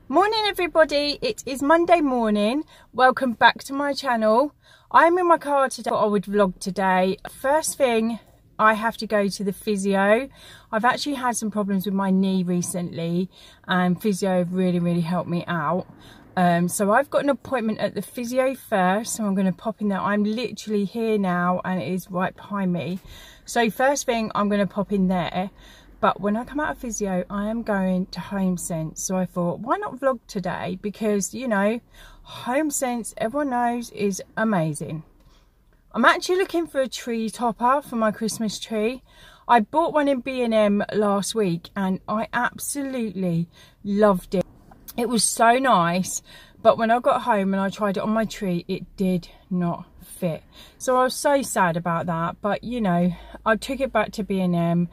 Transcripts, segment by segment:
Morning everybody, it is Monday morning. Welcome back to my channel. I'm in my car today. I would vlog today. First thing, I have to go to the physio. I've actually had some problems with my knee recently and physio have really helped me out. So I've got an appointment at the physio first, so I'm going to pop in there. I'm literally here now and it is right behind me. So first thing, I'm going to pop in there. But when I come out of physio, I am going to Home Sense. So I thought, why not vlog today? Because, you know, Home Sense, everyone knows, is amazing. I'm actually looking for a tree topper for my Christmas tree. I bought one in B&M last week and I absolutely loved it. It was so nice. But when I got home and I tried it on my tree, it did not fit. So I was so sad about that. But, you know, I took it back to B&M.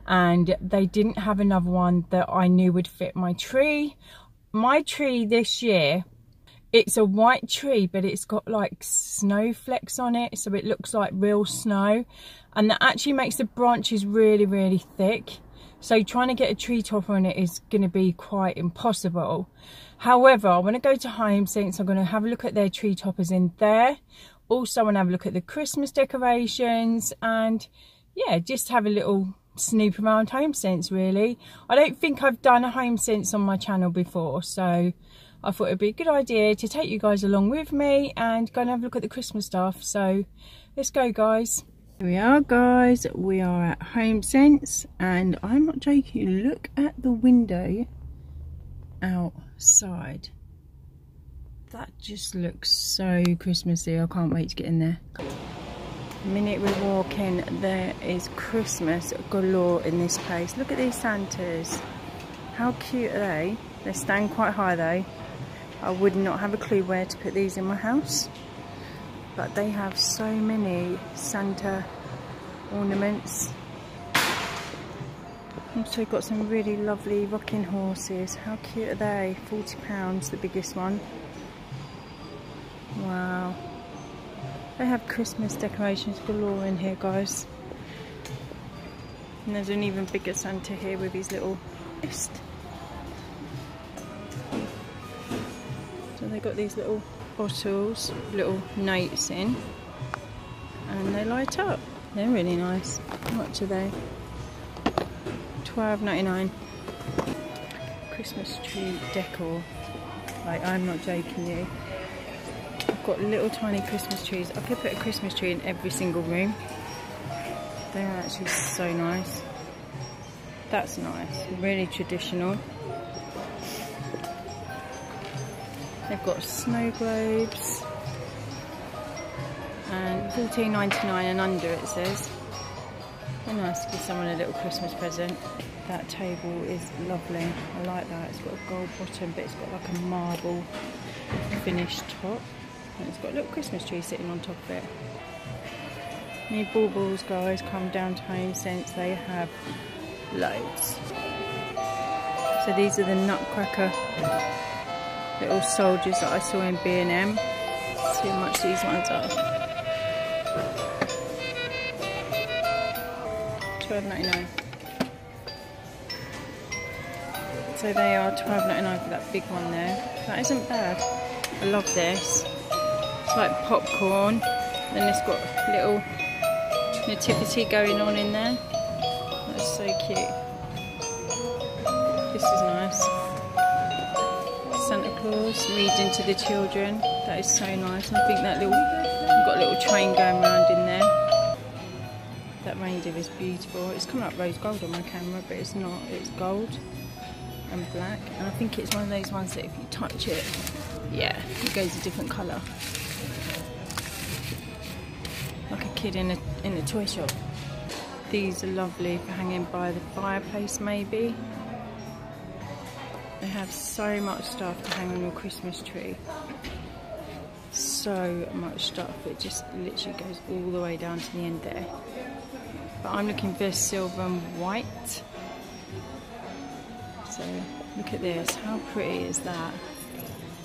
And they didn't have another one that I knew would fit my tree. My tree this year, it's a white tree, but it's got like snowflakes on it, so it looks like real snow, and that actually makes the branches really thick. So trying to get a tree topper on it is going to be quite impossible. However, I want to go to Home Sense. I'm going to have a look at their tree toppers in there. Also, I want to have a look at the Christmas decorations, and yeah, just have a little snoop around Home Sense really. I don't think I've done a Home Sense on my channel before, so I thought it'd be a good idea to take you guys along with me and go and have a look at the Christmas stuff. So let's go, guys. Here we are, guys. We are at Home Sense and I'm not joking, look at the window outside. That just looks so Christmassy. I can't wait to get in there. The minute we walk in, there is Christmas galore in this place. Look at these Santas. How cute are they? They stand quite high though. I would not have a clue where to put these in my house. But they have so many Santa ornaments. Also got some really lovely rocking horses. How cute are they? £40, the biggest one. Wow. They have Christmas decorations galore in here, guys. And there's an even bigger Santa here with his little fist. So they got these little bottles, little notes in, and they light up. They're really nice. How much are they? £12.99. Christmas tree decor. Like, I'm not joking you. Got little tiny Christmas trees. I could put a Christmas tree in every single room. They're actually so nice. That's nice. Really traditional. They've got snow globes. And $14.99 and under, it says. They're nice to give someone a little Christmas present. That table is lovely. I like that. It's got a gold bottom, but it's got like a marble finished top. And it's got a little Christmas tree sitting on top of it. New baubles, guys, come down to Home Sense. They have loads. So these are the Nutcracker little soldiers that I saw in B&M. See how much these ones are. £12.99. So they are £12.99 for that big one there. That isn't bad. I love this. It's like popcorn, then it's got a little nativity going on in there. That's so cute. This is nice. Santa Claus reading to the children. That is so nice. And I think that little, we've got a little train going around in there. That reindeer is beautiful. It's coming up rose gold on my camera, but it's not. It's gold and black. And I think it's one of those ones that if you touch it, yeah, it goes a different colour. Like a kid in a toy shop. These are lovely for hanging by the fireplace maybe. They have so much stuff to hang on your Christmas tree. So much stuff. It just literally goes all the way down to the end there. But I'm looking for silver and white. So look at this. How pretty is that?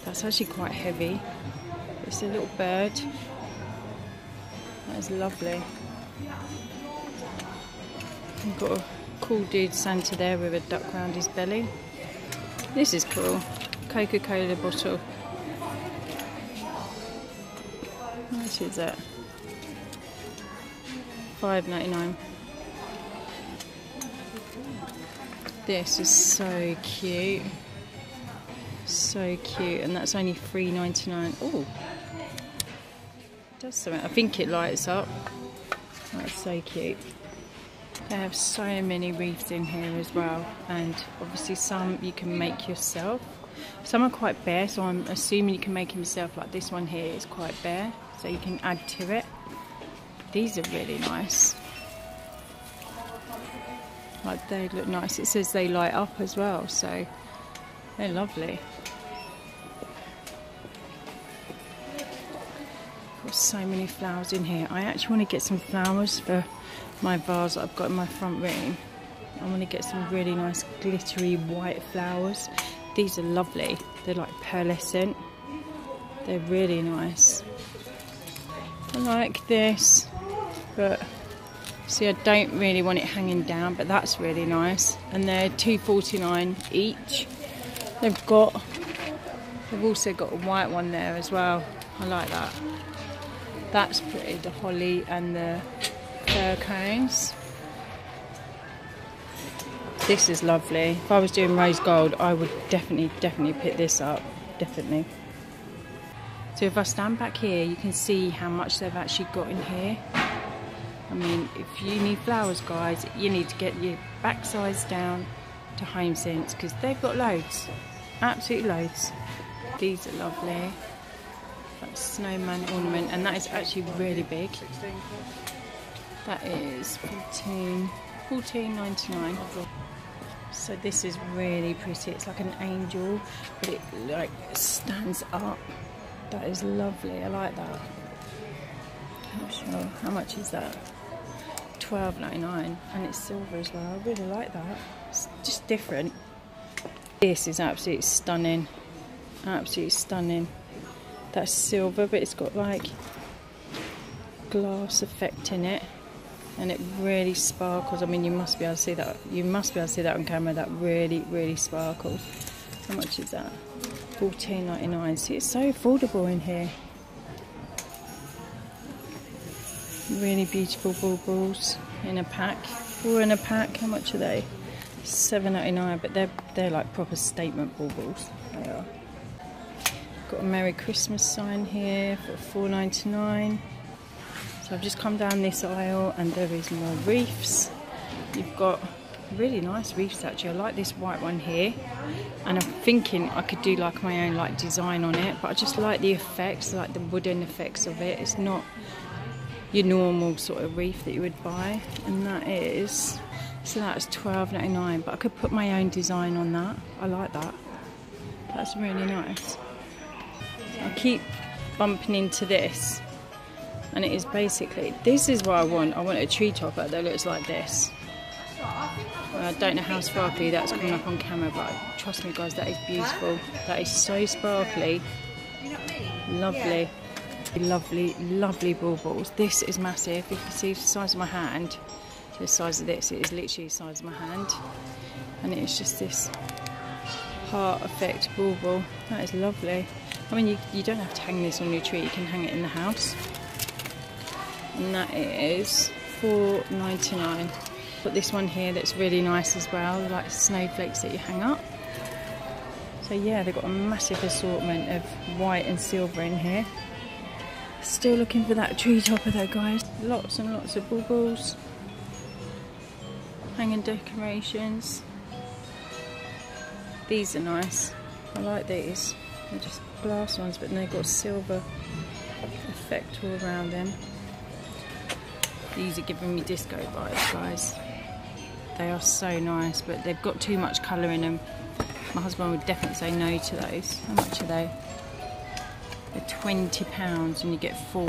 That's actually quite heavy. It's a little bird. That is lovely. We've got a cool dude Santa there with a duck around his belly. This is cool. Coca-Cola bottle. How much is that? $5.99. This is so cute. So cute, and that's only $3.99. Oh, it does something. I think it lights up. That's so cute. They have so many wreaths in here as well, and obviously some you can make yourself. Some are quite bare, so I'm assuming you can make them yourself. Like this one here is quite bare, so you can add to it. These are really nice. Like, they look nice. It says they light up as well, so they're lovely. Got so many flowers in here. I actually want to get some flowers for my vase that I've got in my front room. I want to get some really nice glittery white flowers. These are lovely. They're like pearlescent. They're really nice. I like this, but see, I don't really want it hanging down, but that's really nice. And they're $2.49 each. They've also got a white one there as well. I like that. That's pretty, the holly and the fir cones. This is lovely. If I was doing rose gold, I would definitely pick this up. Definitely. So if I stand back here, you can see how much they've actually got in here. I mean, if you need flowers, guys, you need to get your backsides down to Home Sense, because they've got loads. Absolutely loads. These are lovely. Like snowman ornament, and that is actually really big. That is $14.99. So this is really pretty. It's like an angel, but it like stands up. That is lovely. I like that. I'm not sure how much is that. $12.99, and it's silver as well. I really like that. It's just different. This is absolutely stunning. Absolutely stunning. That's silver, but it's got like glass effect in it, and it really sparkles. I mean, you must be able to see that. You must be able to see that on camera. That really sparkles. How much is that? $14.99. See, it's so affordable in here. Really beautiful baubles in a pack. 4 in a pack. How much are they? $7.99, but they're like proper statement baubles. They are. Got a Merry Christmas sign here for $4.99. So I've just come down this aisle, and there is more wreaths. You've got really nice wreaths actually. I like this white one here, and I'm thinking I could do like my own like design on it, but I just like the effects, like the wooden effects of it. It's not your normal sort of wreath that you would buy, and that is, so that's $12.99, but I could put my own design on that. I like that. That's really nice. I keep bumping into this, and it is basically, this is what I want. I want a tree topper that looks like this. I don't know how sparkly that's coming up on camera, but trust me guys, that is beautiful. That is so sparkly. Lovely. Lovely baubles. This is massive. You can see the size of my hand. The size of this, it is literally the size of my hand, and it is just this heart effect bauble. That is lovely. I mean, you don't have to hang this on your tree, you can hang it in the house. And that is $4.99. Got this one here that's really nice as well, like snowflakes that you hang up. So yeah, they've got a massive assortment of white and silver in here. Still looking for that tree topper though, guys. Lots and lots of baubles. Hanging decorations. These are nice. I like these. They're just glass ones, but they've got silver effect all around them. These are giving me disco vibes, guys. They are so nice, but they've got too much colour in them. My husband would definitely say no to those. How much are they? They're £20 and you get 4.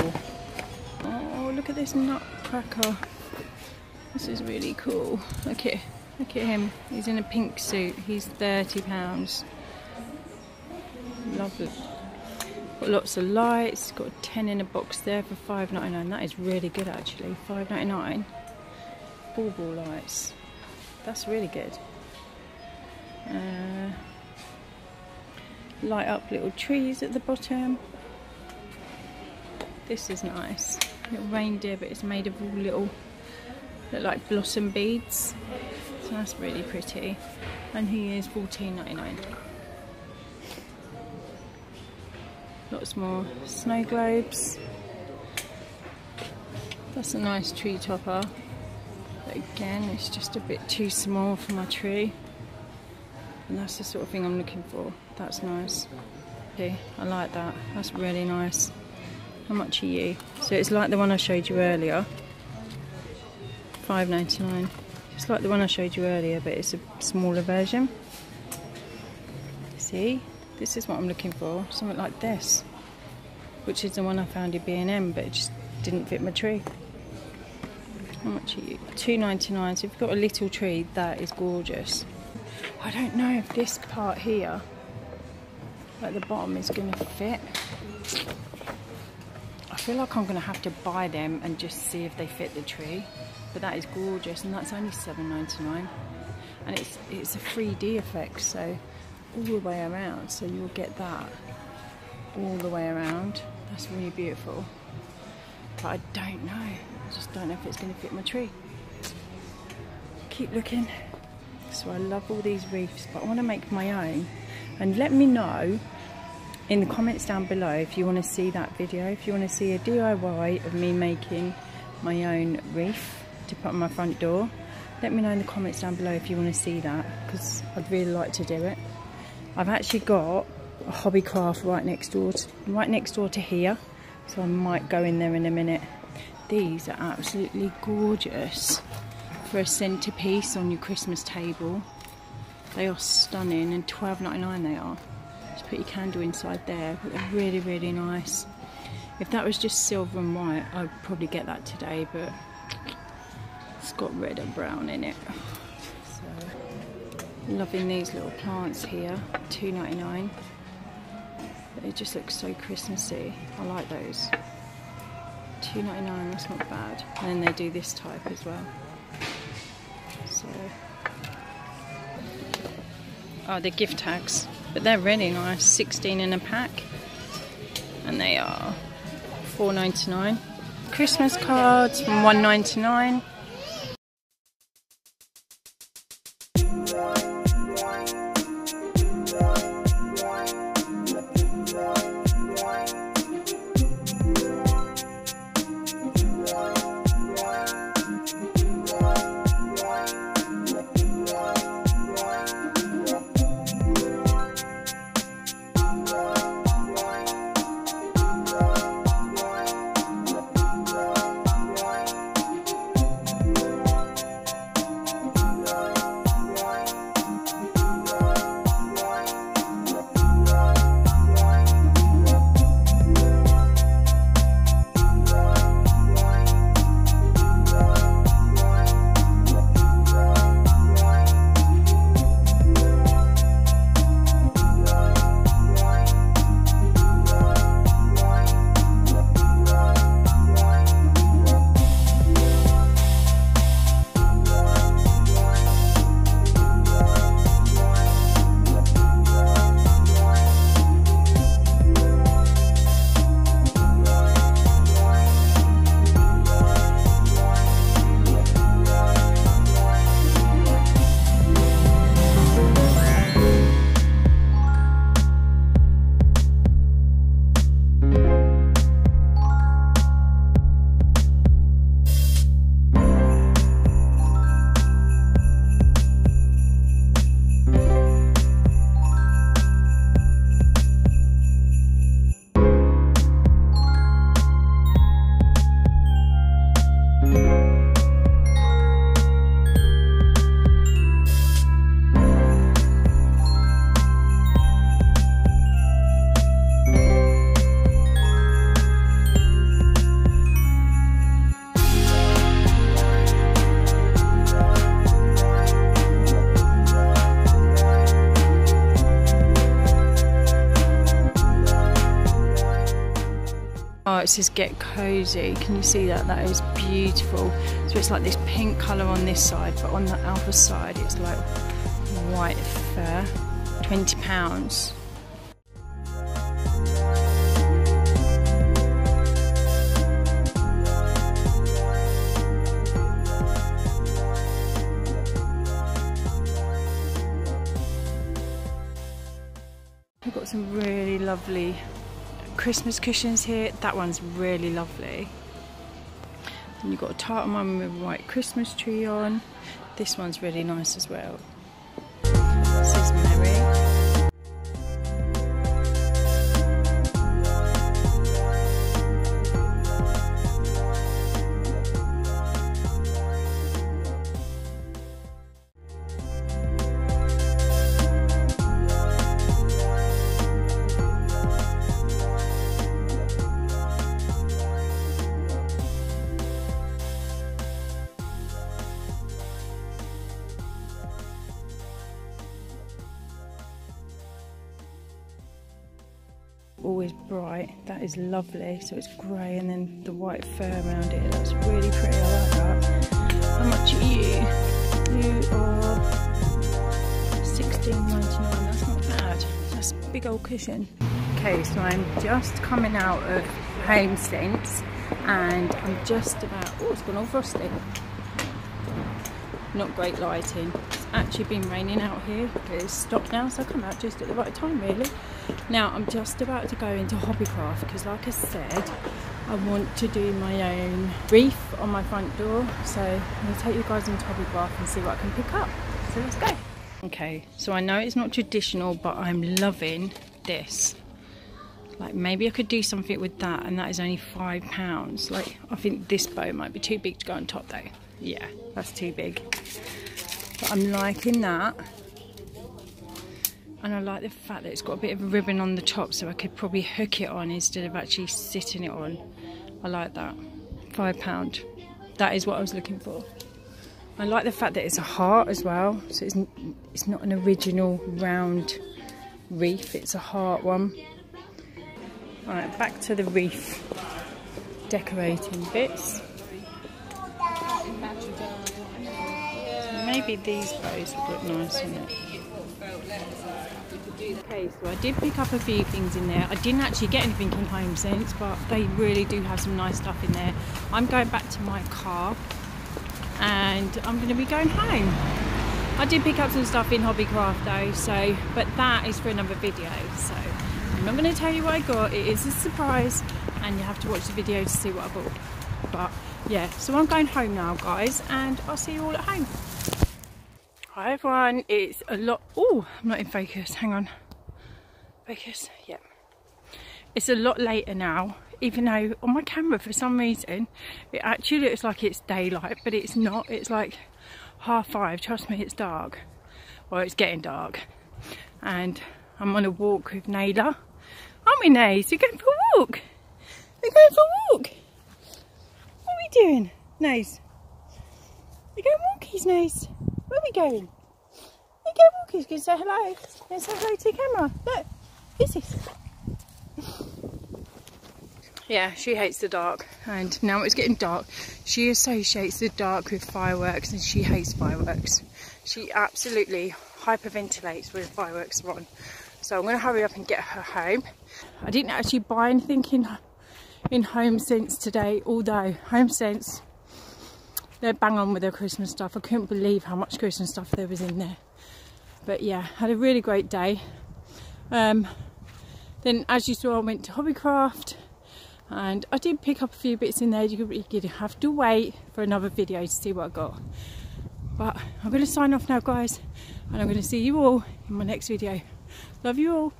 Oh, look at this nutcracker. This is really cool. Look at him. He's in a pink suit. He's £30. Lovely. Got lots of lights. Got a 10 in a box there for $5.99. That is really good actually. $5.99. Bauble lights. That's really good. light up little trees at the bottom. This is nice. Little reindeer, but it's made of all little, look like blossom beads. So that's really pretty. And he is $14.99. Lots more snow globes. That's a nice tree topper. But again, it's just a bit too small for my tree. And that's the sort of thing I'm looking for. That's nice. Okay, I like that. That's really nice. How much are you? So it's like the one I showed you earlier. $5.99. It's like the one I showed you earlier, but it's a smaller version. See? This is what I'm looking for. Something like this. Which is the one I found in B&M, but it just didn't fit my tree. How much are you? $2.99. So if you've got a little tree, that is gorgeous. I don't know if this part here, at the bottom, is going to fit. I feel like I'm going to have to buy them and just see if they fit the tree. But that is gorgeous, and that's only $7.99. And it's a 3D effect, so all the way around. So you'll get that all the way around. That's really beautiful. But I don't know. I just don't know if it's going to fit my tree. Keep looking. So I love all these wreaths, but I want to make my own. And let me know in the comments down below if you want to see that video, if you want to see a DIY of me making my own wreath to put on my front door. Let me know in the comments down below if you want to see that, because I'd really like to do it. I've actually got a Hobbycraft right next door to here, so I might go in there in a minute. These are absolutely gorgeous for a centerpiece on your Christmas table. They are stunning, and $12.99 they are. Just put your candle inside there, but they're really, really nice. If that was just silver and white, I'd probably get that today, but it's got red and brown in it. So, loving these little plants here, $2.99. They just look so Christmassy. I like those. $2.99, that's not bad. And then they do this type as well. So, oh, they're gift tags, but they're really nice. 16 in a pack, and they are $4.99. Christmas cards from $1.99. Oh, it says get cozy. Can you see that? That is beautiful. So it's like this pink colour on this side, but on the other side it's like white fur. £20. got some really lovely Christmas cushions here. That one's really lovely. And you've got a tartan one with a white Christmas tree on. This one's really nice as well. This is Mary. Always bright. That is lovely. So it's grey and then the white fur around it. That's really pretty. I like that. How much are you? You are $16.99. That's not bad. That's a big old cushion. Okay, so I'm just coming out of Home Sense and I'm just about, oh, it's gone all frosty. Not great lighting. It's actually been raining out here, but it's stopped now, so I come out just at the right time really. Now I'm just about to go into Hobbycraft because, like I said, I want to do my own wreath on my front door, so I'm going to take you guys into Hobbycraft and see what I can pick up. So let's go. Okay, so I know it's not traditional, but I'm loving this. Like, maybe I could do something with that, and that is only £5. Like, I think this bow might be too big to go on top though. Yeah, that's too big. But I'm liking that. And I like the fact that it's got a bit of a ribbon on the top, so I could probably hook it on instead of actually sitting it on. I like that. £5. That is what I was looking for. I like the fact that it's a heart as well, so it's not an original round wreath, it's a heart one. Alright, back to the wreath decorating bits. Maybe these bows would look nice in it. Okay, so I did pick up a few things in there. I didn't actually get anything in Home Sense, but they really do have some nice stuff in there. I'm going back to my car and I'm going to be going home. I did pick up some stuff in Hobbycraft though, so, but that is for another video, so I'm not going to tell you what I got. It is a surprise and you have to watch the video to see what I bought. But yeah, so I'm going home now guys, and I'll see you all at home. Hi everyone, it's a lot, oh, I'm not in focus, hang on. Focus, yeah. It's a lot later now, even though on my camera for some reason, it actually looks like it's daylight, but it's not. It's like 5:30, trust me, it's dark. Well, it's getting dark. And I'm on a walk with Naylor. Aren't we, Nays? You're going for a walk? We're going for a walk. What are we doing, Nays? We're going walkies, Nays. Where are we going? We go walkies. Can you say hello? Let's say hello to the camera. Look, who's this? Yeah, she hates the dark, and now it's getting dark. She associates the dark with fireworks, and she hates fireworks. She absolutely hyperventilates when fireworks are on. So I'm going to hurry up and get her home. I didn't actually buy anything in Home Sense today, although Home Sense, they're bang on with their Christmas stuff. I couldn't believe how much Christmas stuff there was in there. But yeah, had a really great day. Then as you saw, I went to Hobbycraft and I did pick up a few bits in there. You'd have to wait for another video to see what I got. But I'm going to sign off now guys, and I'm going to see you all in my next video. Love you all.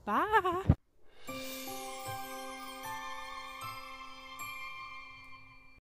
Bye.